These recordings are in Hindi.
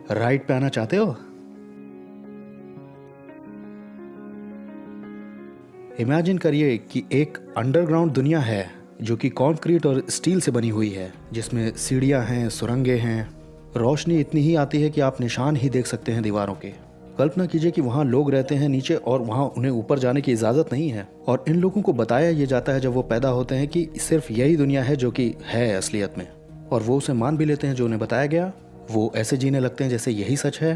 राइड पे आना चाहते हो? इमेजिन करिए कि एक अंडरग्राउंड दुनिया है जो कि कंक्रीट और स्टील से बनी हुई है, जिसमें सीढ़ियां हैं, सुरंगें हैं, रोशनी इतनी ही आती है कि आप निशान ही देख सकते हैं दीवारों के। कल्पना कीजिए कि वहाँ लोग रहते हैं नीचे और वहाँ उन्हें ऊपर जाने की इजाज़त नहीं है, और इन लोगों को बताया ये जाता है जब वो पैदा होते हैं कि सिर्फ यही दुनिया है जो कि है असलियत में, और वो उसे मान भी लेते हैं जो उन्हें बताया गया। वो ऐसे जीने लगते हैं जैसे यही सच है।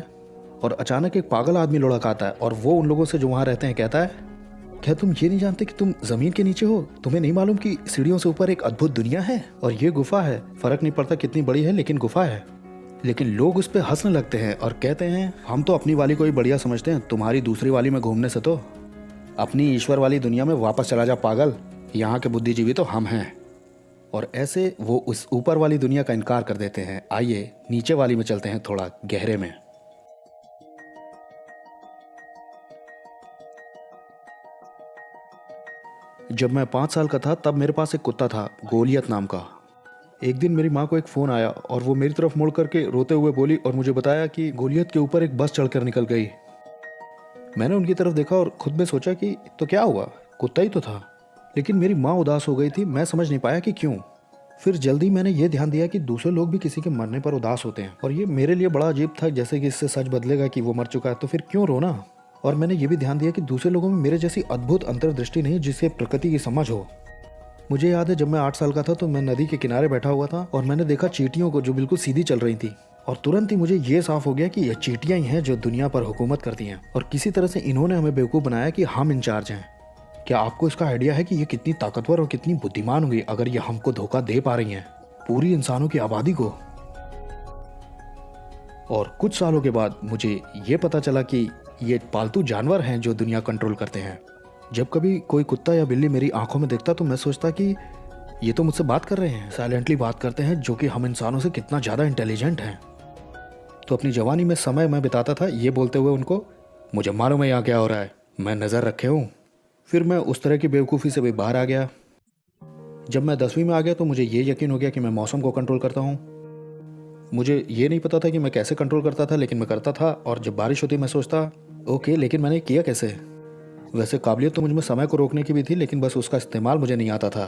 और अचानक एक पागल आदमी लुढ़क आता है और वो उन लोगों से जो वहाँ रहते हैं कहता है, क्या तुम ये नहीं जानते कि तुम जमीन के नीचे हो? तुम्हें नहीं मालूम कि सीढ़ियों से ऊपर एक अद्भुत दुनिया है और ये गुफा है। फर्क नहीं पड़ता कितनी बड़ी है, लेकिन गुफा है। लेकिन लोग उस पर हंसने लगते हैं और कहते हैं, हम तो अपनी वाली को ही बढ़िया समझते हैं, तुम्हारी दूसरी वाली में घूमने से तो अपनी ईश्वर वाली दुनिया में वापस चला जा पागल, यहाँ के बुद्धिजीवी तो हम हैं। और ऐसे वो उस ऊपर वाली दुनिया का इनकार कर देते हैं। आइए नीचे वाली में चलते हैं, थोड़ा गहरे में। जब मैं 5 साल का था तब मेरे पास एक कुत्ता था, गोलियत नाम का। एक दिन मेरी माँ को एक फ़ोन आया और वो मेरी तरफ मुड़ करके रोते हुए बोली और मुझे बताया कि गोलियत के ऊपर एक बस चढ़कर निकल गई। मैंने उनकी तरफ देखा और खुद में सोचा कि तो क्या हुआ, कुत्ता ही तो था। लेकिन मेरी माँ उदास हो गई थी, मैं समझ नहीं पाया कि क्यों। फिर जल्दी मैंने ये ध्यान दिया कि दूसरे लोग भी किसी के मरने पर उदास होते हैं, और ये मेरे लिए बड़ा अजीब था, जैसे कि इससे सच बदलेगा कि वो मर चुका है तो फिर क्यों रोना। और मैंने ये भी ध्यान दिया कि दूसरे लोगों में मेरे जैसी अद्भुत अंतर्दृष्टि नहीं जिससे प्रकृति की समझ हो। मुझे याद है जब मैं 8 साल का था तो मैं नदी के किनारे बैठा हुआ था और मैंने देखा चींटियों को जो बिल्कुल सीधी चल रही थी, और तुरंत ही मुझे ये साफ हो गया कि ये चींटियां ही हैं जो दुनिया पर हुकूमत करती हैं, और किसी तरह से इन्होंने हमें बेवकूफ़ बनाया कि हम इंचार्ज हैं। क्या आपको इसका आइडिया है कि ये कितनी ताकतवर और कितनी बुद्धिमान होंगी अगर ये हमको धोखा दे पा रही हैं, पूरी इंसानों की आबादी को? और कुछ सालों के बाद मुझे ये पता चला कि ये पालतू जानवर हैं जो दुनिया कंट्रोल करते हैं। जब कभी कोई कुत्ता या बिल्ली मेरी आंखों में देखता तो मैं सोचता कि ये तो मुझसे बात कर रहे हैं, साइलेंटली बात करते हैं, जो कि हम इंसानों से कितना ज़्यादा इंटेलिजेंट हैं। तो अपनी जवानी में समय मैं बिताता था ये बोलते हुए उनको, मुझे मालूम है यहाँ क्या हो रहा है, मैं नज़र रखे हूँ। फिर मैं उस तरह की बेवकूफ़ी से भी बाहर आ गया। जब मैं 10वीं में आ गया तो मुझे ये यकीन हो गया कि मैं मौसम को कंट्रोल करता हूँ। मुझे ये नहीं पता था कि मैं कैसे कंट्रोल करता था, लेकिन मैं करता था। और जब बारिश होती मैं सोचता, ओके लेकिन मैंने किया कैसे? वैसे काबिलियत तो मुझमें समय को रोकने की भी थी, लेकिन बस उसका इस्तेमाल मुझे नहीं आता था।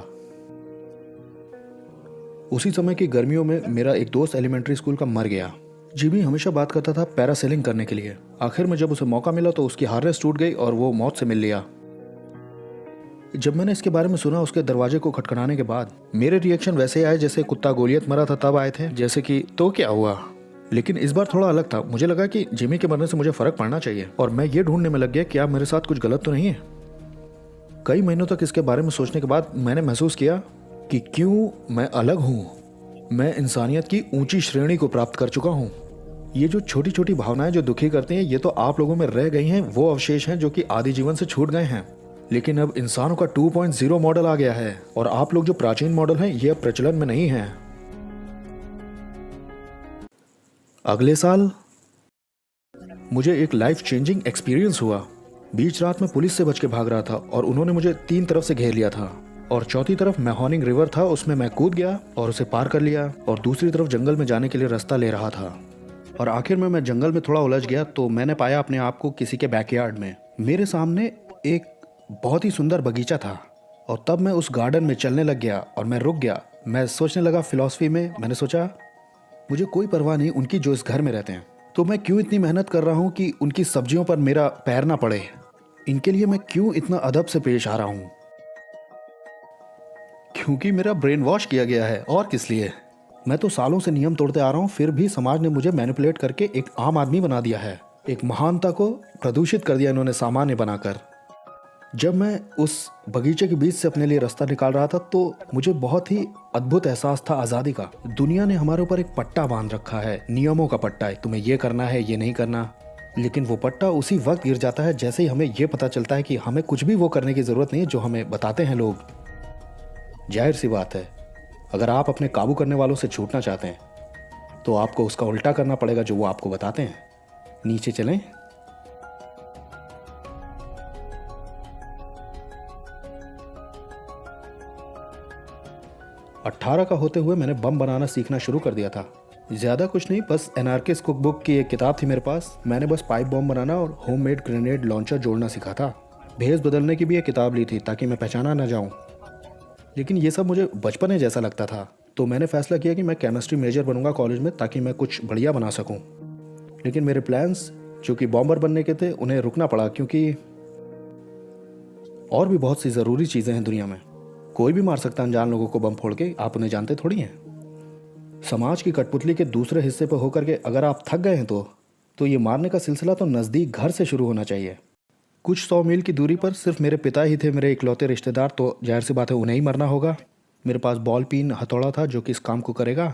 उसी समय की गर्मियों में मेरा एक दोस्त एलिमेंट्री स्कूल का मर गया। जिमी हमेशा बात करता था पैरासेलिंग करने के लिए। आखिर में जब उसे मौका मिला तो उसकी हार्नेस टूट गई और वो मौत से मिल लिया। जब मैंने इसके बारे में सुना उसके दरवाजे को खटखटाने के बाद, मेरे रिएक्शन वैसे आए जैसे कुत्ता गोलियत मरा था तब आए थे, जैसे कि तो क्या हुआ। लेकिन इस बार थोड़ा अलग था। मुझे लगा कि जिमी के मरने से मुझे फर्क पड़ना चाहिए, और मैं ये ढूंढने में लग गया कि मेरे साथ कुछ गलत तो नहीं है। कई महीनों तक इसके बारे में सोचने के बाद मैंने महसूस किया कि क्यों मैं अलग हूँ। मैं इंसानियत की ऊंची श्रेणी को प्राप्त कर चुका हूँ। ये जो छोटी छोटी भावनाएं जो दुखी करती हैं, ये तो आप लोगों में रह गई हैं, वो अवशेष हैं जो कि आदि जीवन से छूट गए हैं। लेकिन अब इंसानों का 2.0 मॉडल आ गया है, और आप लोग जो प्राचीन मॉडल हैं ये अब प्रचलन में नहीं है। अगले साल मुझे एक लाइफ चेंजिंग एक्सपीरियंस हुआ। बीच रात में पुलिस से बच के भाग रहा था और उन्होंने मुझे 3 तरफ से घेर लिया था, और चौथी तरफ मैहोनिंग रिवर था, उसमें मैं कूद गया और उसे पार कर लिया, और दूसरी तरफ जंगल में जाने के लिए रास्ता ले रहा था। और आखिर में मैं जंगल में थोड़ा उलझ गया तो मैंने पाया अपने आप को किसी के बैकयार्ड में। मेरे सामने एक बहुत ही सुंदर बगीचा था, और तब मैं उस गार्डन में चलने लग गया और मैं रुक गया। मैं सोचने लगा फिलॉसफी में। मैंने सोचा, मुझे कोई परवाह नहीं उनकी जो इस घर में रहते हैं, तो मैं क्यों इतनी मेहनत कर रहा हूँ कि उनकी सब्जियों पर मेरा पैर ना पड़े। इनके लिए मैं क्यों इतना अदब से पेश आ रहा हूँ? क्योंकि मेरा ब्रेन वॉश किया गया है, और किस लिए। मैं तो सालों से नियम तोड़ते आ रहा हूँ, फिर भी समाज ने मुझे मैनिपुलेट करके एक आम आदमी बना दिया है। एक महानता को प्रदूषित कर दिया इन्होंने सामान्य बनाकर। जब मैं उस बगीचे के बीच से अपने लिए रास्ता निकाल रहा था तो मुझे बहुत ही अद्भुत एहसास था आज़ादी का। दुनिया ने हमारे ऊपर एक पट्टा बांध रखा है, नियमों का पट्टा है, तुम्हें ये करना है, ये नहीं करना। लेकिन वो पट्टा उसी वक्त गिर जाता है जैसे ही हमें ये पता चलता है कि हमें कुछ भी वो करने की ज़रूरत नहीं है जो हमें बताते हैं लोग। जाहिर सी बात है, अगर आप अपने काबू करने वालों से छूटना चाहते हैं तो आपको उसका उल्टा करना पड़ेगा जो वो आपको बताते हैं। नीचे चलें। 18 का होते हुए मैंने बम बनाना सीखना शुरू कर दिया था। ज़्यादा कुछ नहीं, बस एनार्किस्ट कुकबुक की एक किताब थी मेरे पास। मैंने बस पाइप बॉम्ब बनाना और होममेड ग्रेनेड लॉन्चर जोड़ना सीखा था। भेस बदलने की भी एक किताब ली थी ताकि मैं पहचाना ना जाऊं। लेकिन ये सब मुझे बचपने जैसा लगता था, तो मैंने फैसला किया कि मैं केमिस्ट्री मेजर बनूंगा कॉलेज में ताकि मैं कुछ बढ़िया बना सकूं। लेकिन मेरे प्लान्स जो कि बॉम्बर बनने के थे उन्हें रुकना पड़ा, क्योंकि और भी बहुत सी ज़रूरी चीज़ें हैं दुनिया में। कोई भी मार सकता है अनजान लोगों को बम फोड़ के, आप उन्हें जानते थोड़ी हैं। समाज की कठपुतली के दूसरे हिस्से पर होकर के अगर आप थक गए हैं तो ये मारने का सिलसिला तो नज़दीक घर से शुरू होना चाहिए। कुछ 100 मील की दूरी पर सिर्फ मेरे पिता ही थे मेरे इकलौते रिश्तेदार, तो जाहिर सी बात है उन्हें ही मरना होगा। मेरे पास बॉल पीन हथौड़ा था जो कि इस काम को करेगा।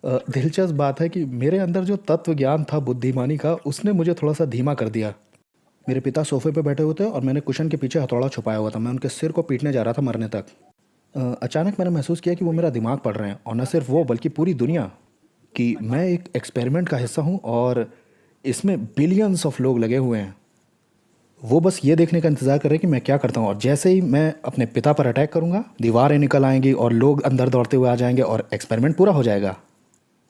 दिलचस्प बात है कि मेरे अंदर जो तत्व ज्ञान था बुद्धिमानी का, उसने मुझे थोड़ा सा धीमा कर दिया। मेरे पिता सोफे पर बैठे हुए थे और मैंने कुशन के पीछे हथौड़ा छुपाया हुआ था। मैं उनके सिर को पीटने जा रहा था मरने तक। अचानक मैंने महसूस किया कि वो मेरा दिमाग पढ़ रहे हैं, और न सिर्फ वो बल्कि पूरी दुनिया, कि मैं एक एक्सपेरिमेंट का हिस्सा हूँ और इसमें बिलियंस ऑफ लोग लगे हुए हैं। वो बस ये देखने का इंतज़ार कर रहे हैं कि मैं क्या करता हूँ, और जैसे ही मैं अपने पिता पर अटैक करूँगा दीवारें निकल आएंगी और लोग अंदर दौड़ते हुए आ जाएंगे और एक्सपेरिमेंट पूरा हो जाएगा।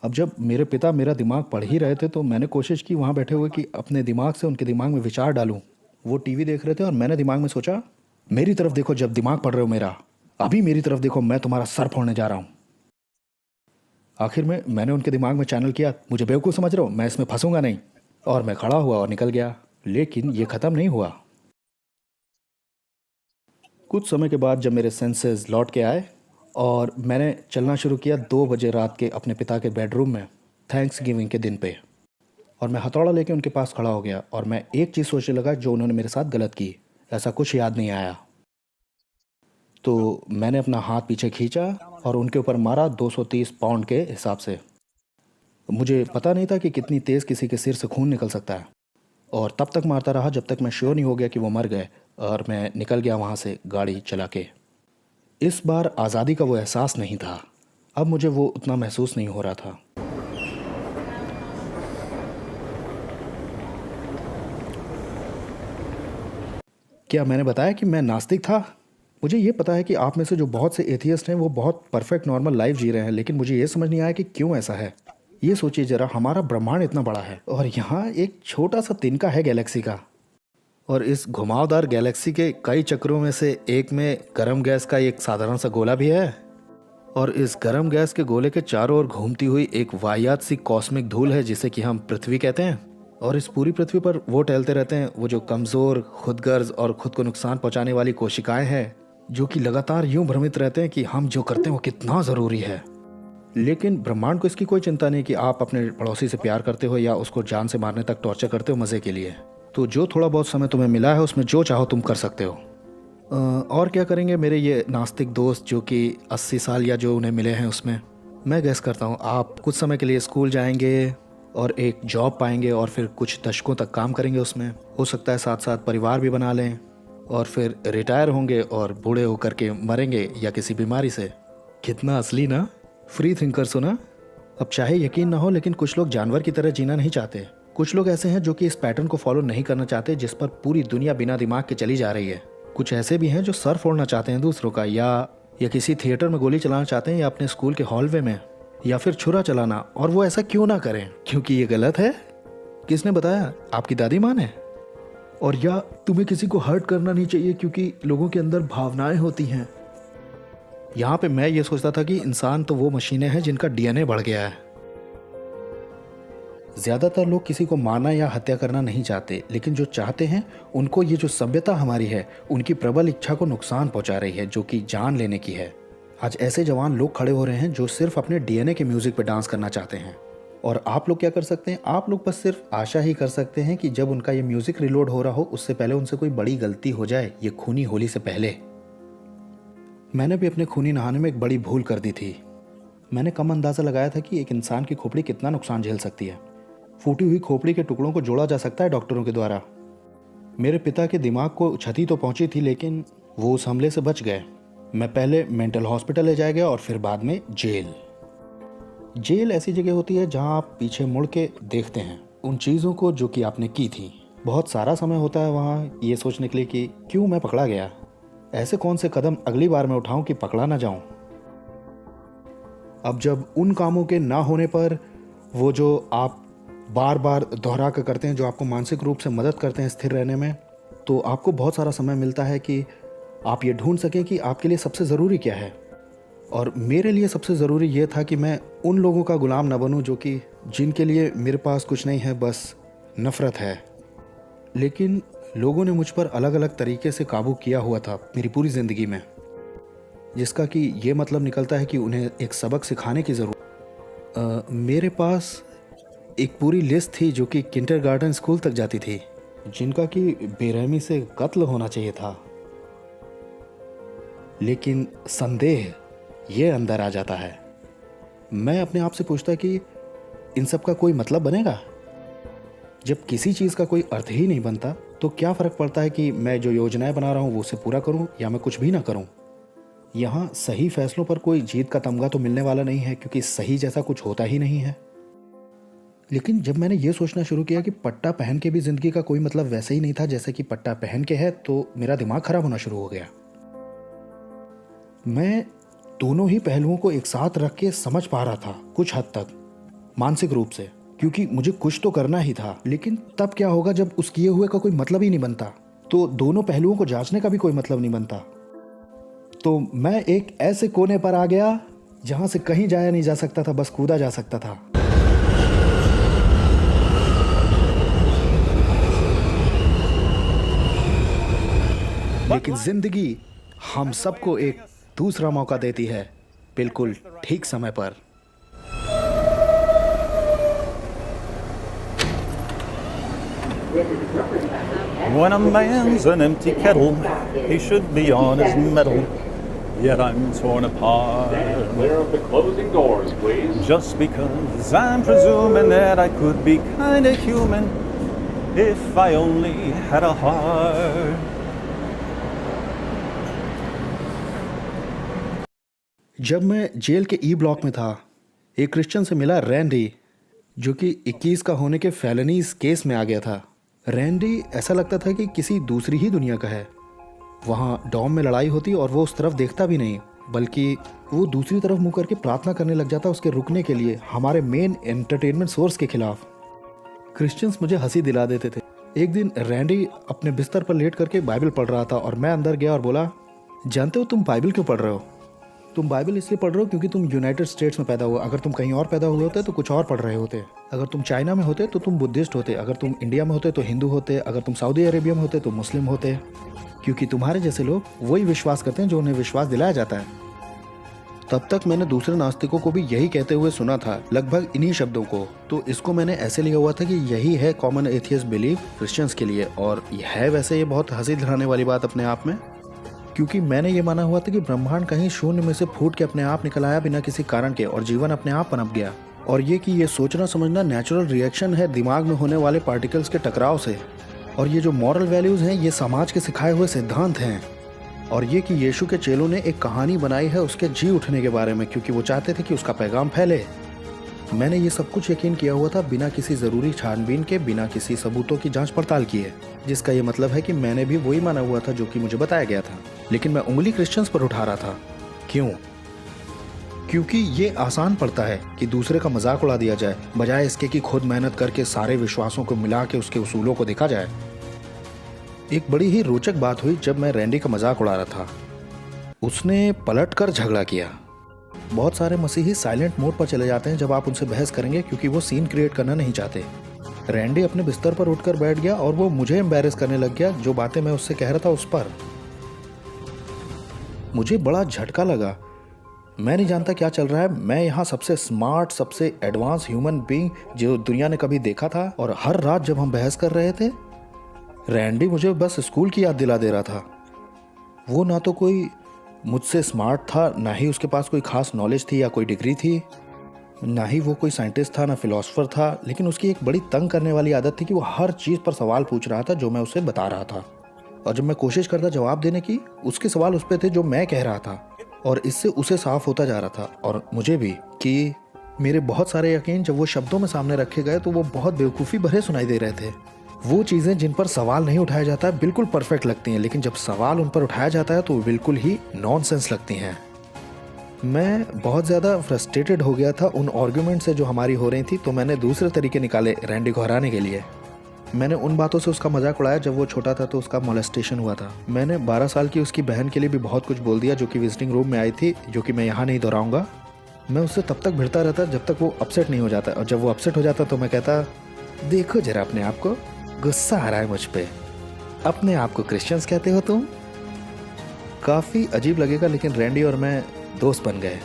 अब जब मेरे पिता मेरा दिमाग पढ़ ही रहे थे तो मैंने कोशिश की वहाँ बैठे हुए कि अपने दिमाग से उनके दिमाग में विचार डालूं। वो टीवी देख रहे थे और मैंने दिमाग में सोचा, मेरी तरफ देखो जब दिमाग पढ़ रहे हो मेरा, अभी मेरी तरफ देखो, मैं तुम्हारा सर फोड़ने जा रहा हूँ। आखिर में मैंने उनके दिमाग में चैनल किया, मुझे बेवकूफ़ समझ रहे हो, मैं इसमें फंसूंगा नहीं। और मैं खड़ा हुआ और निकल गया। लेकिन ये ख़त्म नहीं हुआ। कुछ समय के बाद जब मेरे सेंसेस लौट के आए और मैंने चलना शुरू किया 2 बजे रात के अपने पिता के बेडरूम में, थैंक्स गिविंग के दिन पे, और मैं हथौड़ा लेके उनके पास खड़ा हो गया और मैं एक चीज़ सोचने लगा जो उन्होंने मेरे साथ गलत की। ऐसा कुछ याद नहीं आया, तो मैंने अपना हाथ पीछे खींचा और उनके ऊपर मारा 230 पाउंड के हिसाब से। मुझे पता नहीं था कि कितनी तेज़ किसी के सिर से खून निकल सकता है, और तब तक मारता रहा जब तक मैं श्योर नहीं हो गया कि वो मर गए, और मैं निकल गया वहाँ से गाड़ी चला के। इस बार आज़ादी का वो एहसास नहीं था। अब मुझे वो उतना महसूस नहीं हो रहा था। क्या मैंने बताया कि मैं नास्तिक था? मुझे ये पता है कि आप में से जो बहुत से एथियस्ट हैं वो बहुत परफेक्ट नॉर्मल लाइफ जी रहे हैं, लेकिन मुझे ये समझ नहीं आया कि क्यों ऐसा है। ये सोचिए ज़रा, हमारा ब्रह्मांड इतना बड़ा है और यहाँ एक छोटा सा तिनका है गैलेक्सी का, और इस घुमावदार गैलेक्सी के कई चक्रों में से एक में गर्म गैस का एक साधारण सा गोला भी है, और इस गर्म गैस के गोले के चारों ओर घूमती हुई एक वाहियात सी कॉस्मिक धूल है जिसे कि हम पृथ्वी कहते हैं। और इस पूरी पृथ्वी पर वो टहलते रहते हैं, वो जो कमज़ोर, खुदगर्ज और खुद को नुकसान पहुंचाने वाली कोशिकाएं हैं, जो कि लगातार यूं भ्रमित रहते हैं कि हम जो करते हैं वो कितना ज़रूरी है। लेकिन ब्रह्मांड को इसकी कोई चिंता नहीं कि आप अपने पड़ोसी से प्यार करते हो या उसको जान से मारने तक टॉर्चर करते हो मज़े के लिए। तो जो थोड़ा बहुत समय तुम्हें मिला है उसमें जो चाहो तुम कर सकते हो। और क्या करेंगे मेरे ये नास्तिक दोस्त जो कि 80 साल या जो उन्हें मिले हैं उसमें? मैं गैस करता हूँ आप कुछ समय के लिए स्कूल जाएंगे और एक जॉब पाएंगे और फिर कुछ दशकों तक काम करेंगे उसमें। हो सकता है साथ साथ परिवार भी बना लें, और फिर रिटायर होंगे और बूढ़े होकर के मरेंगे या किसी बीमारी से। कितना असली ना, फ्री थिंकर्स हो ना। अब चाहे यकीन ना हो, लेकिन कुछ लोग जानवर की तरह जीना नहीं चाहते। कुछ लोग ऐसे हैं जो कि इस पैटर्न को फॉलो नहीं करना चाहते जिस पर पूरी दुनिया बिना दिमाग के चली जा रही है। कुछ ऐसे भी हैं जो सर फोड़ना चाहते हैं दूसरों का, या किसी थिएटर में गोली चलाना चाहते हैं, या अपने स्कूल के हॉलवे में, या फिर छुरा चलाना। और वो ऐसा क्यों ना करें? क्योंकि ये गलत है। किसने बताया? आपकी दादी माँ ने। और या तुम्हें किसी को हर्ट करना नहीं चाहिए क्योंकि लोगों के अंदर भावनाएं होती हैं। यहाँ पे मैं ये सोचता था कि इंसान तो वो मशीनें हैं जिनका डीएनए बढ़ गया है। ज़्यादातर लोग किसी को मारना या हत्या करना नहीं चाहते, लेकिन जो चाहते हैं उनको ये जो सभ्यता हमारी है उनकी प्रबल इच्छा को नुकसान पहुंचा रही है, जो कि जान लेने की है। आज ऐसे जवान लोग खड़े हो रहे हैं जो सिर्फ अपने डीएनए के म्यूज़िक पे डांस करना चाहते हैं। और आप लोग क्या कर सकते हैं? आप लोग बस सिर्फ आशा ही कर सकते हैं कि जब उनका ये म्यूज़िक रिलोड हो रहा हो उससे पहले उनसे कोई बड़ी गलती हो जाए, ये खूनी होली से पहले। मैंने भी अपने खूनी नहाने में एक बड़ी भूल कर दी थी। मैंने कम अंदाज़ा लगाया था कि एक इंसान की खोपड़ी कितना नुकसान झेल सकती है। फूटी हुई खोपड़ी के टुकड़ों को जोड़ा जा सकता है डॉक्टरों के द्वारा। मेरे पिता के दिमाग को क्षति तो पहुंची थी, लेकिन वो उस हमले से बच गए। मैं पहले मेंटल हॉस्पिटल ले जाया गया और फिर बाद में जेल। जेल ऐसी जगह होती है जहां आप पीछे मुड़ के देखते हैं उन चीज़ों को जो कि आपने की थी। बहुत सारा समय होता है वहाँ ये सोचने के लिए कि क्यों मैं पकड़ा गया, ऐसे कौन से कदम अगली बार मैं उठाऊं कि पकड़ा ना जाऊं। अब जब उन कामों के ना होने पर वो जो आप बार बार दोहरा कर करते हैं, जो आपको मानसिक रूप से मदद करते हैं स्थिर रहने में, तो आपको बहुत सारा समय मिलता है कि आप ये ढूंढ सकें कि आपके लिए सबसे ज़रूरी क्या है। और मेरे लिए सबसे ज़रूरी ये था कि मैं उन लोगों का गुलाम ना बनूं जो कि जिनके लिए मेरे पास कुछ नहीं है, बस नफ़रत है। लेकिन लोगों ने मुझ पर अलग अलग तरीके से काबू किया हुआ था मेरी पूरी ज़िंदगी में, जिसका कि ये मतलब निकलता है कि उन्हें एक सबक सिखाने की ज़रूरत। मेरे पास एक पूरी लिस्ट थी जो कि किंडरगार्टन स्कूल तक जाती थी, जिनका कि बेरहमी से कत्ल होना चाहिए था। लेकिन संदेह ये अंदर आ जाता है। मैं अपने आप से पूछता कि इन सब का कोई मतलब बनेगा? जब किसी चीज़ का कोई अर्थ ही नहीं बनता तो क्या फ़र्क पड़ता है कि मैं जो योजनाएं बना रहा हूँ वो उसे पूरा करूँ या मैं कुछ भी ना करूँ। यहाँ सही फैसलों पर कोई जीत का तमगा तो मिलने वाला नहीं है, क्योंकि सही जैसा कुछ होता ही नहीं है। लेकिन जब मैंने ये सोचना शुरू किया कि पट्टा पहन के भी ज़िंदगी का कोई मतलब वैसे ही नहीं था जैसे कि पट्टा पहन के है, तो मेरा दिमाग खराब होना शुरू हो गया। मैं दोनों ही पहलुओं को एक साथ रख के समझ पा रहा था कुछ हद तक, मानसिक रूप से, क्योंकि मुझे कुछ तो करना ही था। लेकिन तब क्या होगा जब उस किए हुए का कोई मतलब ही नहीं बनता, तो दोनों पहलुओं को जांचने का भी कोई मतलब नहीं बनता। तो मैं एक ऐसे कोने पर आ गया जहां से कहीं जाया नहीं जा सकता था, बस कूदा जा सकता था। लेकिन जिंदगी हम सबको एक दूसरा मौका देती है, बिल्कुल ठीक समय पर। When a man's an empty kettle, he should be on his mettle. Yet I'm torn apart. Clear of the closing doors, please. Just because I'm presuming that I could be kinda human if I only had a heart. जब मैं जेल के ई ब्लॉक में था, एक क्रिश्चियन से मिला रैंडी, जो कि 21 का होने के फेलनीज केस में आ गया था। रैंडी ऐसा लगता था कि किसी दूसरी ही दुनिया का है। वहाँ डॉम में लड़ाई होती और वो उस तरफ देखता भी नहीं, बल्कि वो दूसरी तरफ मुँह करके प्रार्थना करने लग जाता उसके रुकने के लिए, हमारे मेन एंटरटेनमेंट सोर्स के खिलाफ। क्रिश्चियंस मुझे हंसी दिला देते थे। एक दिन रैंडी अपने बिस्तर पर लेट करके बाइबल पढ़ रहा था और मैं अंदर गया और बोला, जानते हो तुम बाइबल क्यों पढ़ रहे हो? तुम बाइबल इसलिए पढ़ रहे हो क्योंकि तुम यूनाइटेड स्टेट्स में पैदा हुआ। अगर तुम कहीं और पैदा हुए होते तो कुछ और पढ़ रहे होते। अगर तुम चाइना में होते तो तुम बुद्धिस्ट होते। अगर तुम इंडिया में होते तो हिंदू होते। अगर तुम सऊदी अरेबिया में होते तो मुस्लिम होते। क्योंकि तुम्हारे जैसे लोग वही विश्वास करते हैं जो उन्हें विश्वास दिलाया जाता है। तब तक मैंने दूसरे नास्तिकों को भी यही कहते हुए सुना था, लगभग इन्हीं शब्दों को। तो इसको मैंने ऐसे लिया हुआ था कि यही है कॉमन एथियस्ट बिलीफ क्रिश्चियंस के लिए। और है वैसे ये बहुत हंसी दिलाने वाली बात अपने आप में, क्योंकि मैंने ये माना हुआ था कि ब्रह्मांड कहीं शून्य में से फूट के अपने आप निकल आया बिना किसी कारण के, और जीवन अपने आप पनप गया। और ये कि ये सोचना समझना नेचुरल रिएक्शन है दिमाग में होने वाले पार्टिकल्स के टकराव से। और ये जो मॉरल वैल्यूज़ हैं ये समाज के सिखाए हुए सिद्धांत हैं। और ये कि यीशु के चेलों ने एक कहानी बनाई है उसके जी उठने के बारे में, क्योंकि वो चाहते थे कि उसका पैगाम फैले। मैंने ये सब कुछ यकीन किया हुआ था बिना किसी ज़रूरी छानबीन के, बिना किसी सबूतों की जांच पड़ताल किए, जिसका ये मतलब है कि मैंने भी वही माना हुआ था जो कि मुझे बताया गया था। लेकिन मैं उंगली क्रिश्चियंस पर उठा रहा था। क्यों? क्योंकि ये आसान पड़ता है कि दूसरे का मजाक उड़ा दिया जाए, बजाय इसके कि खुद मेहनत करके सारे विश्वासों को मिला के उसके उसूलों को देखा जाए। एक बड़ी ही रोचक बात हुई जब मैं रैंडी का मजाक उड़ा रहा था। उसने पलट कर झगड़ा किया। बहुत सारे मसीही साइलेंट मोड पर चले जाते हैं जब आप उनसे बहस करेंगे, क्योंकि वो सीन क्रिएट करना नहीं चाहते। रैंडी अपने बिस्तर पर उठकर बैठ गया और वो मुझे एम्बैरेस करने लग गया जो बातें मैं उससे कह रहा था उस पर। मुझे बड़ा झटका लगा। मैं नहीं जानता क्या चल रहा है। मैं यहाँ सबसे स्मार्ट, सबसे एडवांस ह्यूमन बीइंग जो दुनिया ने कभी देखा था, और हर रात जब हम बहस कर रहे थे रैंडी मुझे बस स्कूल की याद दिला दे रहा था। वो ना तो कोई मुझसे स्मार्ट था, ना ही उसके पास कोई खास नॉलेज थी या कोई डिग्री थी, ना ही वो कोई साइंटिस्ट था, ना फिलोसोफर था। लेकिन उसकी एक बड़ी तंग करने वाली आदत थी कि वो हर चीज़ पर सवाल पूछ रहा था जो मैं उसे बता रहा था। और जब मैं कोशिश करता जवाब देने की, उसके सवाल उस पे थे जो मैं कह रहा था। और इससे उसे साफ होता जा रहा था और मुझे भी कि मेरे बहुत सारे यकीन जब वो शब्दों में सामने रखे गए तो वो बहुत बेवकूफ़ी भरे सुनाई दे रहे थे। वो चीज़ें जिन पर सवाल नहीं उठाया जाता है बिल्कुल परफेक्ट लगती हैं, लेकिन जब सवाल उन पर उठाया जाता है तो वो बिल्कुल ही नॉनसेंस लगती हैं। मैं बहुत ज़्यादा फ्रस्ट्रेटेड हो गया था उन आर्ग्यूमेंट से जो हमारी हो रही थी, तो मैंने दूसरे तरीके निकाले रैंडी को हराने के लिए। मैंने उन बातों से उसका मजाक उड़ाया जब वो छोटा था तो उसका मोलेस्टेशन हुआ था। मैंने 12 साल की उसकी बहन के लिए भी बहुत कुछ बोल दिया जो कि विजिटिंग रूम में आई थी, जो कि मैं यहाँ नहीं दोहराऊंगा। मैं उससे तब तक भिड़ता रहता जब तक वो अपसेट नहीं हो जाता, और जब वो अपसेट हो जाता तो मैं कहता, देखो जरा अपने आप को, गुस्सा आ रहा है मुझ पे, अपने आप को क्रिश्चियंस कहते हो तुम। काफ़ी अजीब लगेगा लेकिन रैंडी और मैं दोस्त बन गए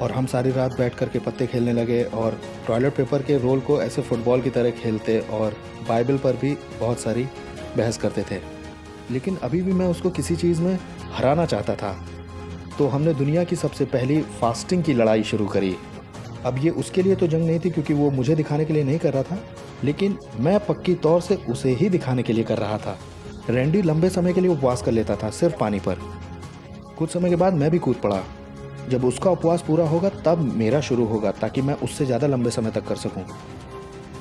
और हम सारी रात बैठ कर के पत्ते खेलने लगे और टॉयलेट पेपर के रोल को ऐसे फुटबॉल की तरह खेलते और बाइबल पर भी बहुत सारी बहस करते थे। लेकिन अभी भी मैं उसको किसी चीज़ में हराना चाहता था, तो हमने दुनिया की सबसे पहली फास्टिंग की लड़ाई शुरू करी। अब ये उसके लिए तो जंग नहीं थी क्योंकि वो मुझे दिखाने के लिए नहीं कर रहा था, लेकिन मैं पक्की तौर से उसे ही दिखाने के लिए कर रहा था। रैंडी लंबे समय के लिए उपवास कर लेता था सिर्फ पानी पर। कुछ समय के बाद मैं भी कूद पड़ा। जब उसका उपवास पूरा होगा तब मेरा शुरू होगा, ताकि मैं उससे ज़्यादा लंबे समय तक कर सकूं।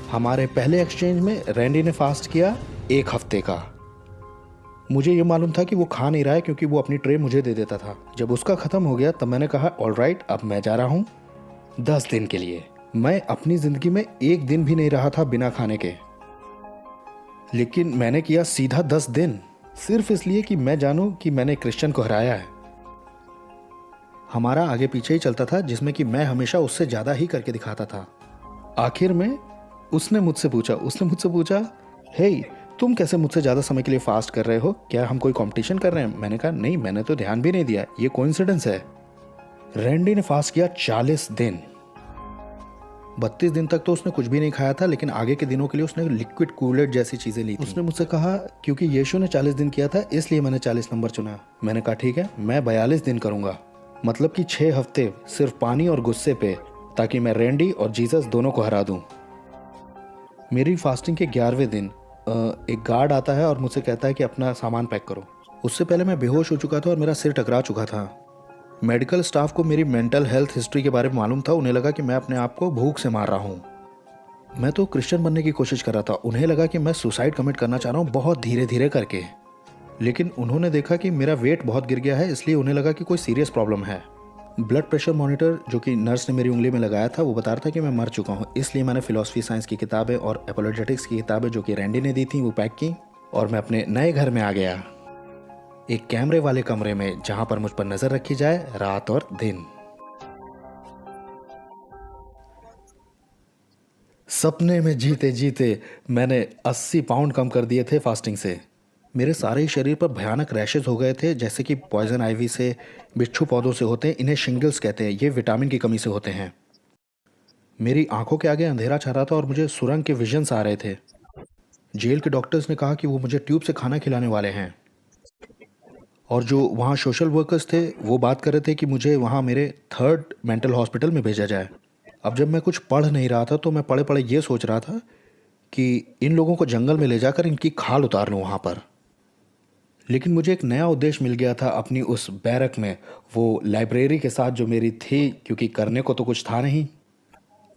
हमारे पहले एक्सचेंज में रैंडी ने फास्ट किया 1 हफ्ते का। मुझे ये मालूम था कि वो खा नहीं रहा है क्योंकि वो अपनी ट्रे मुझे दे देता था। जब उसका ख़त्म हो गया तब मैंने कहा, ऑलराइट, अब मैं जा रहा हूँ 10 दिन के लिए। मैं अपनी ज़िंदगी में एक दिन भी नहीं रहा था बिना खाने के, लेकिन मैंने किया सीधा 10 दिन, सिर्फ इसलिए कि मैं जानूं कि मैंने क्रिश्चियन को हराया है। हमारा आगे पीछे ही चलता था, जिसमें कि मैं हमेशा उससे ज़्यादा ही करके दिखाता था। आखिर में उसने मुझसे पूछा, हे, तुम कैसे मुझसे ज़्यादा समय के लिए फास्ट कर रहे हो? क्या हम कोई कंपटीशन कर रहे हैं? मैंने कहा, नहीं, मैंने तो ध्यान भी नहीं दिया, ये कोइंसिडेंस है। रैंडी ने फास्ट किया 40 दिन। 32 दिन तक तो उसने कुछ भी नहीं खाया था, लेकिन आगे के दिनों के लिए उसने लिक्विड कूलेट जैसी चीज़ें ली थी। उसने मुझसे कहा, क्योंकि यीशु ने 40 दिन किया था इसलिए मैंने 40 नंबर चुना। मैंने कहा, ठीक है, मैं 42 दिन करूँगा, मतलब कि 6 हफ्ते सिर्फ पानी और गुस्से पे, ताकि मैं रैंडी और जीसस दोनों को हरा दूँ। मेरी फास्टिंग के 11वें दिन एक गार्ड आता है और मुझसे कहता है कि अपना सामान पैक करो। उससे पहले मैं बेहोश हो चुका था और मेरा सिर टकरा चुका था। मेडिकल स्टाफ को मेरी मेंटल हेल्थ हिस्ट्री के बारे में मालूम था। उन्हें लगा कि मैं अपने आप को भूख से मार रहा हूँ। मैं तो क्रिश्चियन बनने की कोशिश कर रहा था। उन्हें लगा कि मैं सुसाइड कमिट करना चाह रहा हूँ बहुत धीरे धीरे करके, लेकिन उन्होंने देखा कि मेरा वेट बहुत गिर गया है, इसलिए उन्हें लगा कि कोई सीरियस प्रॉब्लम है। ब्लड प्रेशर मॉनिटर जो कि नर्स ने मेरी उंगली में लगाया था वो बता रहा था कि मैं मर चुका हूँ। इसलिए मैंने फिलॉसफी साइंस की किताबें और एपोलोजेटिक्स की किताबें जो कि रैंडी ने दी थी वो पैक की और मैं अपने नए घर में आ गया, एक कैमरे वाले कमरे में जहां पर मुझ पर नजर रखी जाए रात और दिन। सपने में जीते जीते मैंने 80 पाउंड कम कर दिए थे फास्टिंग से। मेरे सारे शरीर पर भयानक रैशेज हो गए थे, जैसे कि पॉइजन आइवी से, बिच्छू पौधों से होते हैं। इन्हें शिंगल्स कहते हैं। ये विटामिन की कमी से होते हैं। मेरी आंखों के आगे अंधेरा छा रहा था और मुझे सुरंग के विजन्स आ रहे थे। जेल के डॉक्टर्स ने कहा कि वो मुझे ट्यूब से खाना खिलाने वाले हैं, और जो वहाँ सोशल वर्कर्स थे वो बात कर रहे थे कि मुझे वहाँ मेरे 3rd मेंटल हॉस्पिटल में भेजा जाए। अब जब मैं कुछ पढ़ नहीं रहा था तो मैं पढ़े पढ़े ये सोच रहा था कि इन लोगों को जंगल में ले जाकर इनकी खाल उतार लूँ वहाँ पर। लेकिन मुझे एक नया उद्देश्य मिल गया था अपनी उस बैरक में, वो लाइब्रेरी के साथ जो मेरी थी, क्योंकि करने को तो कुछ था नहीं।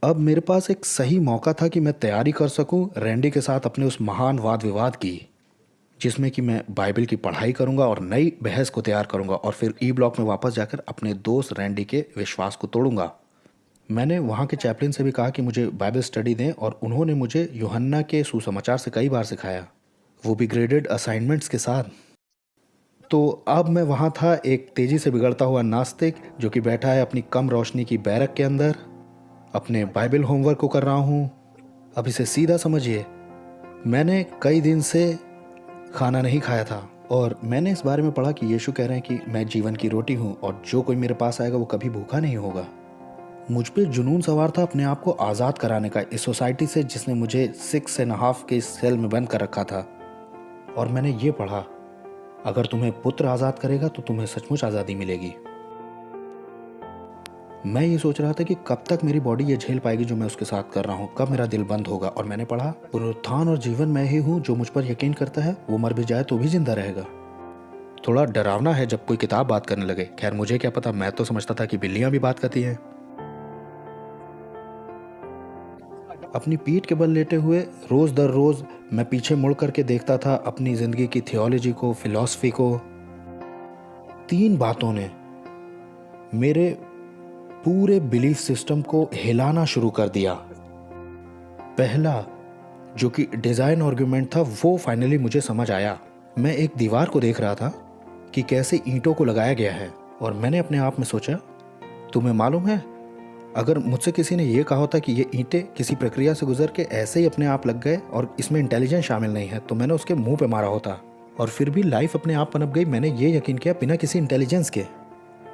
अब मेरे पास एक सही मौका था कि मैं तैयारी कर सकूं रैंडी के साथ अपने उस महान वाद विवाद की, जिसमें कि मैं बाइबल की पढ़ाई करूंगा और नई बहस को तैयार करूंगा और फिर ई ब्लॉक में वापस जाकर अपने दोस्त रैंडी के विश्वास को तोड़ूंगा। मैंने वहाँ के चैपलिन से भी कहा कि मुझे बाइबल स्टडी दें और उन्होंने मुझे यूहन्ना के सुसमाचार से कई बार सिखाया, वो भी ग्रेडेड असाइनमेंट्स के साथ। तो अब मैं वहाँ था, एक तेज़ी से बिगड़ता हुआ नास्तिक जो कि बैठा है अपनी कम रोशनी की बैरक के अंदर, अपने बाइबल होमवर्क को कर रहा हूँ। अब इसे सीधा समझिए, मैंने कई दिन से खाना नहीं खाया था और मैंने इस बारे में पढ़ा कि यीशु कह रहे हैं कि मैं जीवन की रोटी हूँ और जो कोई मेरे पास आएगा वो कभी भूखा नहीं होगा। मुझ पे जुनून सवार था अपने आप को आज़ाद कराने का इस सोसाइटी से जिसने मुझे 6.5 के सेल में बंद कर रखा था। और मैंने ये पढ़ा, अगर तुम्हें पुत्र आज़ाद करेगा तो तुम्हें सचमुच आज़ादी मिलेगी। मैं ये सोच रहा था कि कब तक मेरी बॉडी ये झेल पाएगी जो मैं उसके साथ कर रहा हूँ, कब मेरा दिल बंद होगा। और मैंने पढ़ा, पुनरुत्थान और जीवन मैं ही हूँ, जो मुझ पर यकीन करता है वो मर भी जाए तो भी जिंदा रहेगा। थोड़ा डरावना है जब कोई किताब बात करने लगे। खैर मुझे क्या पता, मैं तो समझता था कि बिल्लियां भी बात करती हैं। अपनी पीठ के बल लेटे हुए रोज़ दर रोज़ मैं पीछे मुड़ करके देखता था अपनी ज़िंदगी की थियोलॉजी को, फिलॉसफी को। 3 बातों ने मेरे पूरे बिलीफ सिस्टम को हिलाना शुरू कर दिया। पहला जो कि डिज़ाइन आर्गुमेंट था वो फाइनली मुझे समझ आया। मैं एक दीवार को देख रहा था कि कैसे ईंटों को लगाया गया है, और मैंने अपने आप में सोचा, तुम्हें मालूम है, अगर मुझसे किसी ने यह कहा होता कि ये ईंटें किसी प्रक्रिया से गुजर के ऐसे ही अपने आप लग गए और इसमें इंटेलिजेंस शामिल नहीं है, तो मैंने उसके मुंह पे मारा होता। और फिर भी लाइफ अपने आप पनप गई। मैंने ये यकीन किया बिना किसी इंटेलिजेंस के,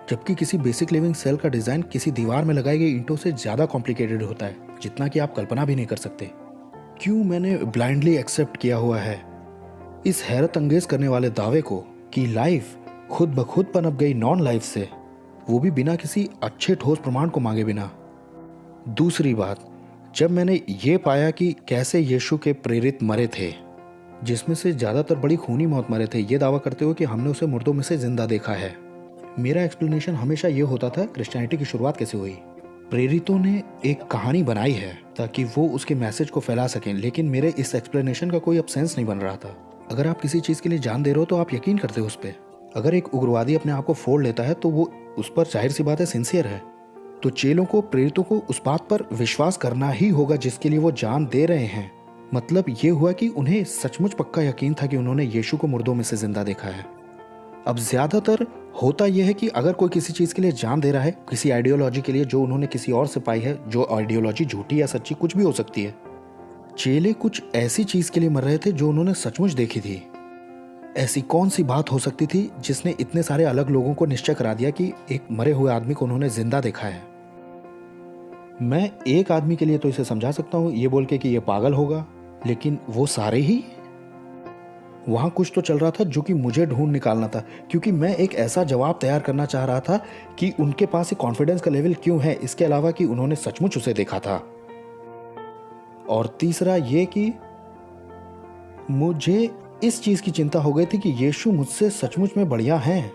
जबकि किसी बेसिक लिविंग सेल का डिज़ाइन किसी दीवार में लगाई गई ईंटों से ज़्यादा कॉम्प्लिकेटेड होता है, जितना कि आप कल्पना भी नहीं कर सकते। क्यों मैंने ब्लाइंडली एक्सेप्ट किया हुआ है इस हैरत अंगेज करने वाले दावे को कि लाइफ खुद ब खुद पनप गई नॉन लाइफ से, वो भी बिना किसी अच्छे ठोस प्रमाण को मांगे बिना। दूसरी बात, जब मैंने ये पाया कि कैसे यीशु के प्रेरित मरे थे, जिसमें से ज़्यादातर बड़ी खूनी मौत मरे थे, ये दावा करते हुए कि हमने उसे मुर्दों में से जिंदा देखा है। मेरा एक्सप्लेनेशन हमेशा ये होता था क्रिश्चियनिटी की शुरुआत कैसे हुई। प्रेरितों ने एक कहानी बनाई है ताकि वो उसके मैसेज को फैला सकें, लेकिन मेरे इस एक्सप्लेनेशन का कोई अब सेंस नहीं बन रहा था। अगर आप किसी चीज़ के लिए जान दे रहे हो तो आप यकीन करते हो उस पर। अगर एक उग्रवादी अपने आप को फोड़ लेता है तो वो उस पर जाहिर सी बात है सिंसियर है। तो चेलों को, प्रेरितों को उस बात पर विश्वास करना ही होगा जिसके लिए वो जान दे रहे हैं। मतलब ये हुआ कि उन्हें सचमुच पक्का यकीन था कि उन्होंने यीशु को मुर्दों में से जिंदा देखा है। अब ज़्यादातर होता यह है कि अगर कोई किसी चीज़ के लिए जान दे रहा है, किसी आइडियोलॉजी के लिए जो उन्होंने किसी और से पाई है, जो आइडियोलॉजी झूठी या सच्ची कुछ भी हो सकती है, चेले कुछ ऐसी चीज़ के लिए मर रहे थे जो उन्होंने सचमुच देखी थी। ऐसी कौन सी बात हो सकती थी जिसने इतने सारे अलग लोगों को निश्चय करा दिया कि एक मरे हुए आदमी को उन्होंने जिंदा देखा है। मैं एक आदमी के लिए तो इसे समझा सकता हूँ ये बोल के कि ये पागल होगा, लेकिन वो सारे ही? वहाँ कुछ तो चल रहा था जो कि मुझे ढूंढ निकालना था, क्योंकि मैं एक ऐसा जवाब तैयार करना चाह रहा था कि उनके पास एक कॉन्फिडेंस का लेवल क्यों है, इसके अलावा कि उन्होंने सचमुच उसे देखा था। और तीसरा ये कि मुझे इस चीज़ की चिंता हो गई थी कि यीशु मुझसे सचमुच में बढ़िया हैं।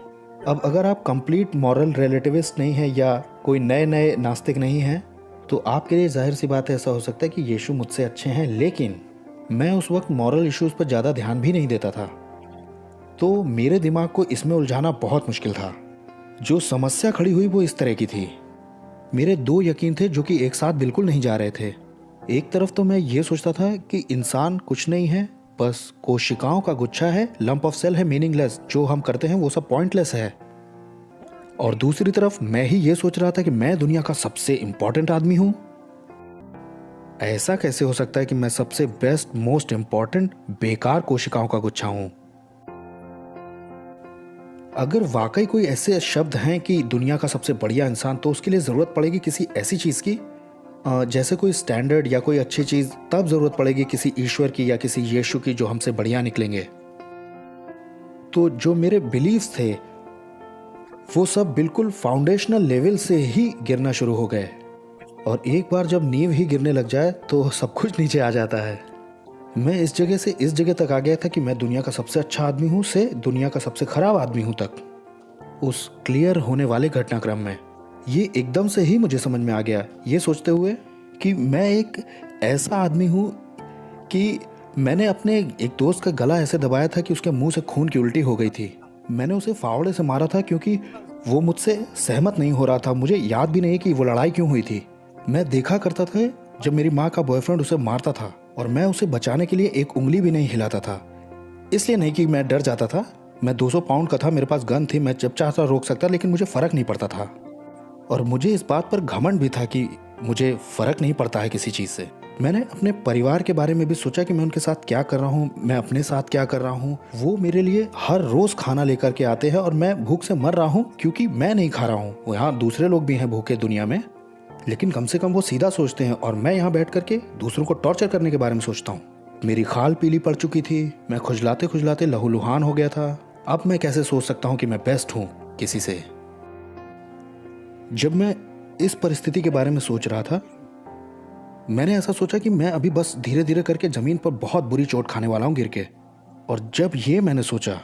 अब अगर आप कंप्लीट मॉरल रिलेटिविस्ट नहीं हैं या कोई नए नए नास्तिक नहीं हैं, तो आपके लिए जाहिर सी बात है ऐसा हो सकता है कि यीशु मुझसे अच्छे हैं, लेकिन मैं उस वक्त मॉरल इश्यूज़ पर ज़्यादा ध्यान भी नहीं देता था। तो मेरे दिमाग को इसमें उलझाना बहुत मुश्किल था। जो समस्या खड़ी हुई वो इस तरह की थी। मेरे दो यकीन थे जो कि एक साथ बिल्कुल नहीं जा रहे थे। एक तरफ तो मैं ये सोचता था कि इंसान कुछ नहीं है, बस कोशिकाओं का गुच्छा है, लंप ऑफ सेल है, मीनिंगलेस, जो हम करते हैं वो सब पॉइंटलेस है। और दूसरी तरफ मैं ही ये सोच रहा था कि मैं दुनिया का सबसे इंपॉर्टेंट आदमी हूं। ऐसा कैसे हो सकता है कि मैं सबसे बेस्ट, मोस्ट इंपॉर्टेंट बेकार कोशिकाओं का गुच्छा हूं? अगर वाकई कोई ऐसे शब्द हैं कि दुनिया का सबसे बढ़िया इंसान, तो उसके लिए ज़रूरत पड़ेगी किसी ऐसी चीज़ की, जैसे कोई स्टैंडर्ड या कोई अच्छी चीज़, तब ज़रूरत पड़ेगी किसी ईश्वर की या किसी यीशु की जो हमसे बढ़िया निकलेंगे। तो जो मेरे बिलीव्स थे वो सब बिल्कुल फाउंडेशनल लेवल से ही गिरना शुरू हो गए, और एक बार जब नींव ही गिरने लग जाए तो सब कुछ नीचे आ जाता है। मैं इस जगह से इस जगह तक आ गया था कि मैं दुनिया का सबसे अच्छा आदमी हूँ से दुनिया का सबसे खराब आदमी हूँ तक, उस क्लियर होने वाले घटनाक्रम में। ये एकदम से ही मुझे समझ में आ गया, ये सोचते हुए कि मैं एक ऐसा आदमी हूँ कि मैंने अपने एक दोस्त का गला ऐसे दबाया था कि उसके मुंह से खून की उल्टी हो गई थी। मैंने उसे फावड़े से मारा था क्योंकि वो मुझसे सहमत नहीं हो रहा था। मुझे याद भी नहीं कि वो लड़ाई क्यों हुई थी। मैं देखा करता था जब मेरी माँ का बॉयफ्रेंड उसे मारता था, और मैं उसे बचाने के लिए एक उंगली भी नहीं हिलाता था। इसलिए नहीं कि मैं डर जाता था, मैं 200 पाउंड का था, मेरे पास गन थी, मैं जब चाहता रोक सकता, लेकिन मुझे फ़र्क नहीं पड़ता था। और मुझे इस बात पर घमंड भी था कि मुझे फ़र्क नहीं पड़ता है किसी चीज़ से। मैंने अपने परिवार के बारे में भी सोचा कि मैं उनके साथ क्या कर रहा हूँ, मैं अपने साथ क्या कर रहा हूँ। वो मेरे लिए हर रोज़ खाना लेकर के आते हैं और मैं भूख से मर रहा हूँ क्योंकि मैं नहीं खा रहा हूँ। यहाँ दूसरे लोग भी हैं भूखे दुनिया में, लेकिन कम से कम वो सीधा सोचते हैं, और मैं यहाँ बैठ करके दूसरों को टॉर्चर करने के बारे में सोचता हूँ। मेरी खाल पीली पड़ चुकी थी, मैं खुजलाते खुजलाते लहूलुहान हो गया था। अब मैं कैसे सोच सकता हूँ कि मैं बेस्ट हूँ किसी से? जब मैं इस परिस्थिति के बारे में सोच रहा था, मैंने ऐसा सोचा कि मैं अभी बस धीरे धीरे करके ज़मीन पर बहुत बुरी चोट खाने वाला हूँ गिर के। और जब ये मैंने सोचा,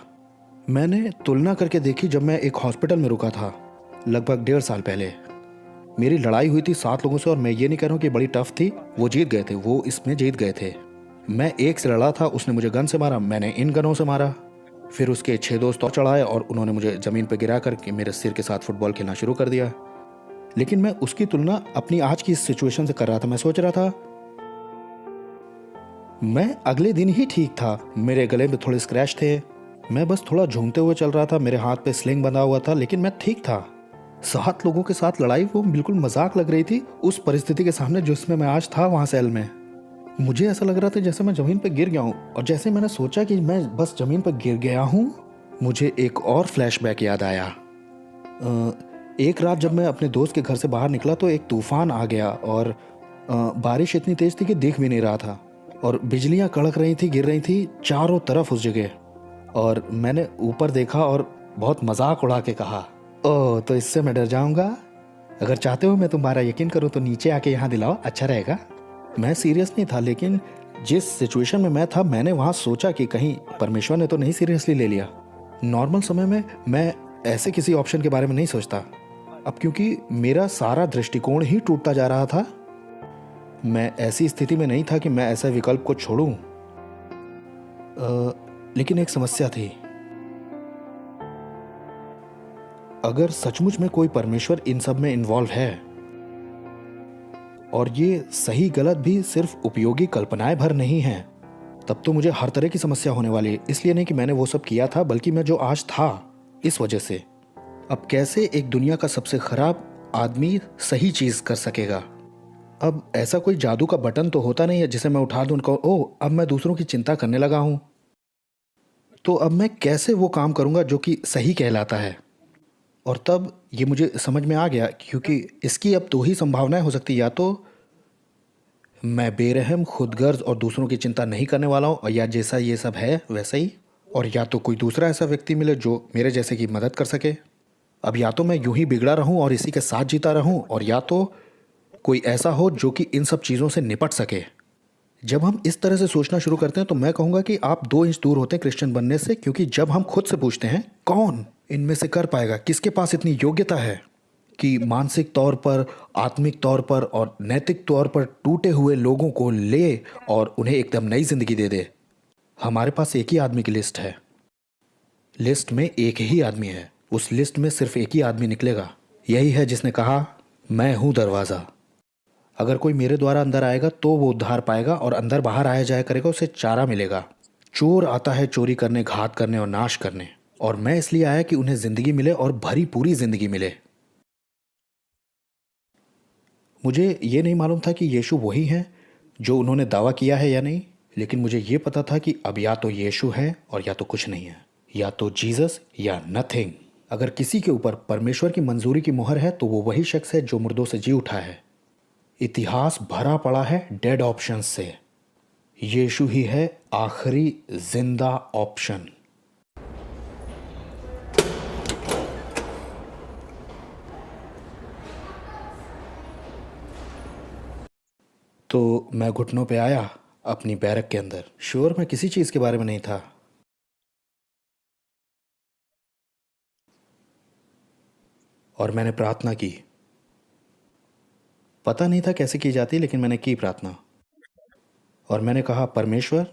मैंने तुलना करके देखी जब मैं एक हॉस्पिटल में रुका था लगभग 1.5 साल पहले। मेरी लड़ाई हुई थी 7 लोगों से, और मैं ये नहीं कह रहा हूँ कि बड़ी टफ थी, वो जीत गए थे, वो इसमें जीत गए थे। मैं एक से लड़ा था, उसने मुझे गन से मारा, मैंने इन गनों से मारा। फिर उसके 6 दोस्त और चढ़ाए और उन्होंने मुझे ज़मीन पर गिरा कर के मेरे सिर के साथ फुटबॉल खेलना शुरू कर दिया। लेकिन मैं उसकी तुलना अपनी आज की इस सिचुएशन से कर रहा था। मैं सोच रहा था मैं अगले दिन ही ठीक था, मेरे गले में थोड़े स्क्रैच थे, मैं बस थोड़ा झूमते हुए चल रहा था, मेरे हाथ पे स्लिंग बंधा हुआ था, लेकिन मैं ठीक था। 7 लोगों के साथ लड़ाई वो बिल्कुल मजाक लग रही थी उस परिस्थिति के सामने जिसमें मैं आज था वहाँ सेल में। मुझे ऐसा लग रहा था जैसे मैं ज़मीन पर गिर गया हूँ, और जैसे मैंने सोचा कि मैं बस ज़मीन पर गिर गया हूँ, मुझे एक और फ्लैशबैक याद आया। एक रात जब मैं अपने दोस्त के घर से बाहर निकला तो एक तूफान आ गया और बारिश इतनी तेज़ थी कि दिख भी नहीं रहा था, और बिजलियां कड़क रही थी, गिर रही थी चारों तरफ उस जगह। और मैंने ऊपर देखा और बहुत मजाक उड़ा के कहा, ओह तो इससे मैं डर जाऊंगा? अगर चाहते हो मैं तुम्हारा यकीन करूं तो नीचे आके यहाँ दिलाओ, अच्छा रहेगा। मैं सीरियस नहीं था, लेकिन जिस सिचुएशन में मैं था मैंने वहाँ सोचा कि कहीं परमेश्वर ने तो नहीं सीरियसली ले लिया। नॉर्मल समय में मैं ऐसे किसी ऑप्शन के बारे में नहीं सोचता। अब क्योंकि मेरा सारा दृष्टिकोण ही टूटता जा रहा था, मैं ऐसी स्थिति में नहीं था कि मैं ऐसे विकल्प को छोड़ूं। लेकिन एक समस्या थी। अगर सचमुच में कोई परमेश्वर इन सब में इन्वॉल्व है और ये सही गलत भी सिर्फ उपयोगी कल्पनाएं भर नहीं हैं, तब तो मुझे हर तरह की समस्या होने वाली है। इसलिए नहीं कि मैंने वो सब किया था, बल्कि मैं जो आज था इस वजह से। अब कैसे एक दुनिया का सबसे खराब आदमी सही चीज कर सकेगा? अब ऐसा कोई जादू का बटन तो होता नहीं है जिसे मैं उठा दूं उनको, ओह अब मैं दूसरों की चिंता करने लगा हूं, तो अब मैं कैसे वो काम करूंगा जो कि सही कहलाता है? और तब ये मुझे समझ में आ गया, क्योंकि इसकी अब 2 ही संभावनाएं हो सकती, या तो मैं बेरहम, खुदगर्ज और दूसरों की चिंता नहीं करने वाला हूँ, और या जैसा ये सब है वैसा ही, और या तो कोई दूसरा ऐसा व्यक्ति मिले जो मेरे जैसे की मदद कर सके। अब या तो मैं यूं ही बिगड़ा रहूं और इसी के साथ जीता रहूं, और या तो कोई ऐसा हो जो कि इन सब चीज़ों से निपट सके। जब हम इस तरह से सोचना शुरू करते हैं तो मैं कहूँगा कि आप 2 इंच दूर होते हैं क्रिश्चियन बनने से, क्योंकि जब हम खुद से पूछते हैं कौन इनमें से कर पाएगा, किसके पास इतनी योग्यता है कि मानसिक तौर पर, आत्मिक तौर पर और नैतिक तौर पर टूटे हुए लोगों को ले और उन्हें एकदम नई जिंदगी दे दे, हमारे पास एक ही आदमी की लिस्ट है। लिस्ट में एक ही आदमी है, उस लिस्ट में सिर्फ एक ही आदमी निकलेगा। यही है जिसने कहा, मैं हूं दरवाज़ा, अगर कोई मेरे द्वारा अंदर आएगा तो वो उद्धार पाएगा, और अंदर बाहर आया जाया करेगा, उसे चारा मिलेगा। चोर आता है चोरी करने, घात करने और नाश करने, और मैं इसलिए आया कि उन्हें जिंदगी मिले और भरी पूरी जिंदगी मिले। मुझे ये नहीं मालूम था कि यीशु वही है जो उन्होंने दावा किया है या नहीं, लेकिन मुझे ये पता था कि अब या तो यीशु है और या तो कुछ नहीं है, या तो जीसस या नथिंग। अगर किसी के ऊपर परमेश्वर की मंजूरी की मोहर है तो वो वही शख्स है जो मुर्दों से जी उठा है। इतिहास भरा पड़ा है डेड ऑप्शंस से, यीशु ही है आखिरी जिंदा ऑप्शन। तो मैं घुटनों पे आया अपनी बैरक के अंदर। श्योर मैं किसी चीज के बारे में नहीं था, और मैंने प्रार्थना की। पता नहीं था कैसे की जाती, लेकिन मैंने की प्रार्थना, और मैंने कहा, परमेश्वर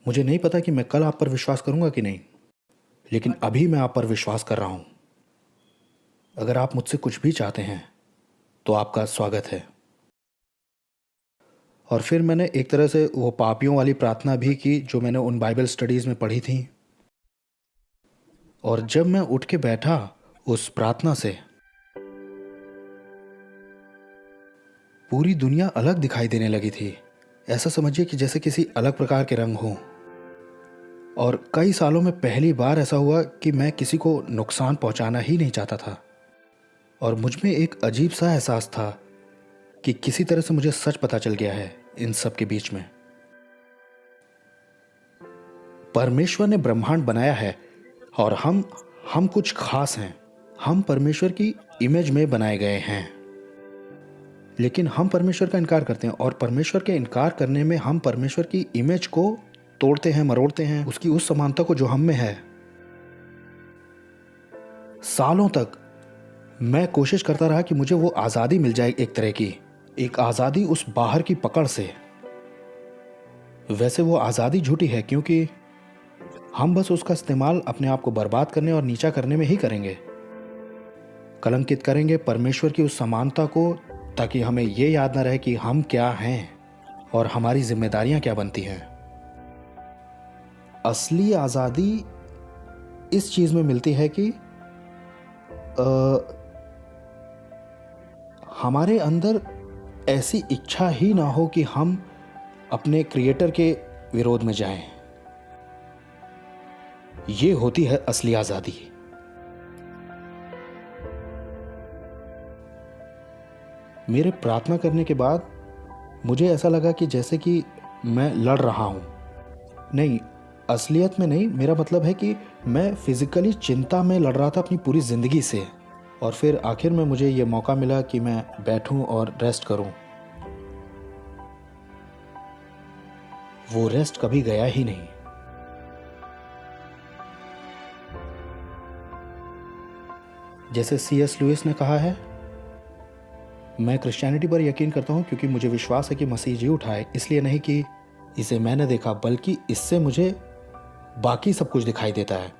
मुझे नहीं पता कि मैं कल आप पर विश्वास करूंगा कि नहीं, लेकिन अभी मैं आप पर विश्वास कर रहा हूं। अगर आप मुझसे कुछ भी चाहते हैं तो आपका स्वागत है। और फिर मैंने एक तरह से वो पापियों वाली प्रार्थना भी की जो मैंने उन बाइबल स्टडीज में पढ़ी थी। और जब मैं उठ के बैठा उस प्रार्थना से, पूरी दुनिया अलग दिखाई देने लगी थी। ऐसा समझिए कि जैसे किसी अलग प्रकार के रंग हों। और कई सालों में पहली बार ऐसा हुआ कि मैं किसी को नुकसान पहुंचाना ही नहीं चाहता था, और मुझ में एक अजीब सा एहसास था कि किसी तरह से मुझे सच पता चल गया है इन सब के बीच में। परमेश्वर ने ब्रह्मांड बनाया है और हम कुछ खास हैं। हम परमेश्वर की इमेज में बनाए गए हैं, लेकिन हम परमेश्वर का इनकार करते हैं, और परमेश्वर के इनकार करने में हम परमेश्वर की इमेज को तोड़ते हैं, मरोड़ते हैं, उसकी उस समानता को जो हम में है। सालों तक मैं कोशिश करता रहा कि मुझे वो आज़ादी मिल जाए, एक तरह की एक आज़ादी उस बाहर की पकड़ से। वैसे वो आज़ादी झूठी है, क्योंकि हम बस उसका इस्तेमाल अपने आप को बर्बाद करने और नीचा करने में ही करेंगे। कलंकित करेंगे परमेश्वर की उस समानता को, ताकि हमें ये याद न रहे कि हम क्या हैं और हमारी जिम्मेदारियां क्या बनती हैं। असली आज़ादी इस चीज़ में मिलती है कि हमारे अंदर ऐसी इच्छा ही ना हो कि हम अपने क्रिएटर के विरोध में जाएं। ये होती है असली आज़ादी। मेरे प्रार्थना करने के बाद मुझे ऐसा लगा कि जैसे कि मैं लड़ रहा हूं। नहीं, असलियत में नहीं, मेरा मतलब है कि मैं फिजिकली चिंता में लड़ रहा था अपनी पूरी ज़िंदगी से। और फिर आखिर में मुझे ये मौका मिला कि मैं बैठूं और रेस्ट करूं। वो रेस्ट कभी गया ही नहीं। जैसे C.S. लुइस ने कहा है, मैं क्रिश्चियनिटी पर यकीन करता हूं क्योंकि मुझे विश्वास है कि मसीह जी उठाए, इसलिए नहीं कि इसे मैंने देखा, बल्कि इससे मुझे बाकी सब कुछ दिखाई देता है।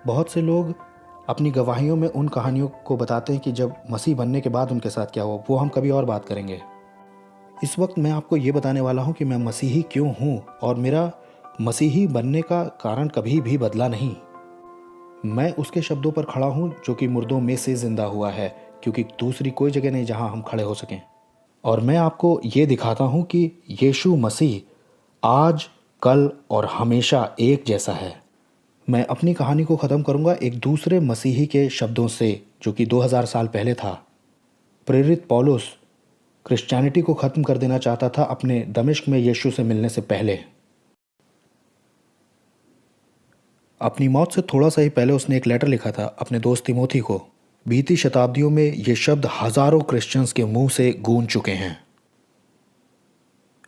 बहुत से लोग अपनी गवाहियों में उन कहानियों को बताते हैं कि जब मसीह बनने के बाद उनके साथ क्या हुआ, वो हम कभी और बात करेंगे। इस वक्त मैं आपको ये बताने वाला हूँ कि मैं मसीही क्यों हूँ और मेरा मसीही बनने का कारण कभी भी बदला नहीं। मैं उसके शब्दों पर खड़ा हूँ जो कि मुर्दों में से जिंदा हुआ है, क्योंकि दूसरी कोई जगह नहीं जहाँ हम खड़े हो सकें। और मैं आपको ये दिखाता हूँ कि यीशु मसीह आज, कल और हमेशा एक जैसा है। मैं अपनी कहानी को ख़त्म करूँगा एक दूसरे मसीही के शब्दों से, जो कि 2000 साल पहले था। प्रेरित पौलुस क्रिश्चियनिटी को ख़त्म कर देना चाहता था अपने दमिश्क में यीशु से मिलने से पहले। अपनी मौत से थोड़ा सा ही पहले उसने एक लेटर लिखा था अपने दोस्त तिमोथी को। बीती शताब्दियों में ये शब्द हज़ारों क्रिश्चियंस के मुंह से गूंज चुके हैं।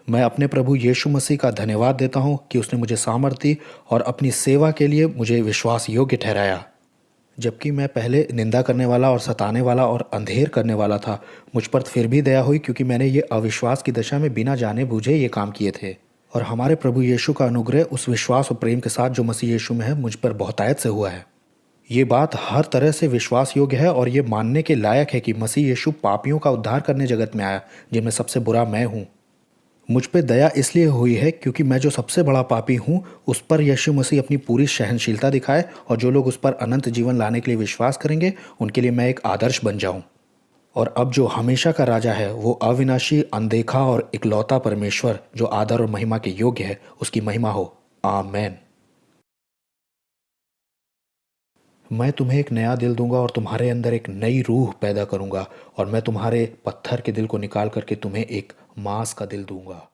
मैं अपने प्रभु यीशु मसीह का धन्यवाद देता हूं कि उसने मुझे सामर्थ्य दी और अपनी सेवा के लिए मुझे विश्वास योग्य ठहराया। जबकि मैं पहले निंदा करने वाला और सताने वाला और अंधेर करने वाला था, मुझ पर फिर भी दया हुई क्योंकि मैंने ये अविश्वास की दशा में बिना जाने बूझे ये काम किए थे। और हमारे प्रभु यीशु का अनुग्रह उस विश्वास और प्रेम के साथ जो मसीह यीशु में है मुझ पर बहुतायत से हुआ है। ये बात हर तरह से विश्वास योग्य है और ये मानने के लायक है कि मसीह यीशु पापियों का उद्धार करने जगत में आया, जिनमें सबसे बुरा मैं हूँ। मुझ पर दया इसलिए हुई है क्योंकि मैं जो सबसे बड़ा पापी हूँ उस पर यीशु मसीह अपनी पूरी सहनशीलता दिखाए, और जो लोग उस पर अनंत जीवन लाने के लिए विश्वास करेंगे उनके लिए मैं एक आदर्श बन जाऊं। और अब जो हमेशा का राजा है, वो अविनाशी, अनदेखा और इकलौता परमेश्वर जो आदर और महिमा के योग्य है, उसकी महिमा हो। आमेन। मैं तुम्हें एक नया दिल दूंगा और तुम्हारे अंदर एक नई रूह पैदा करूंगा, और मैं तुम्हारे पत्थर के दिल को निकाल करके तुम्हें एक मांस का दिल दूंगा।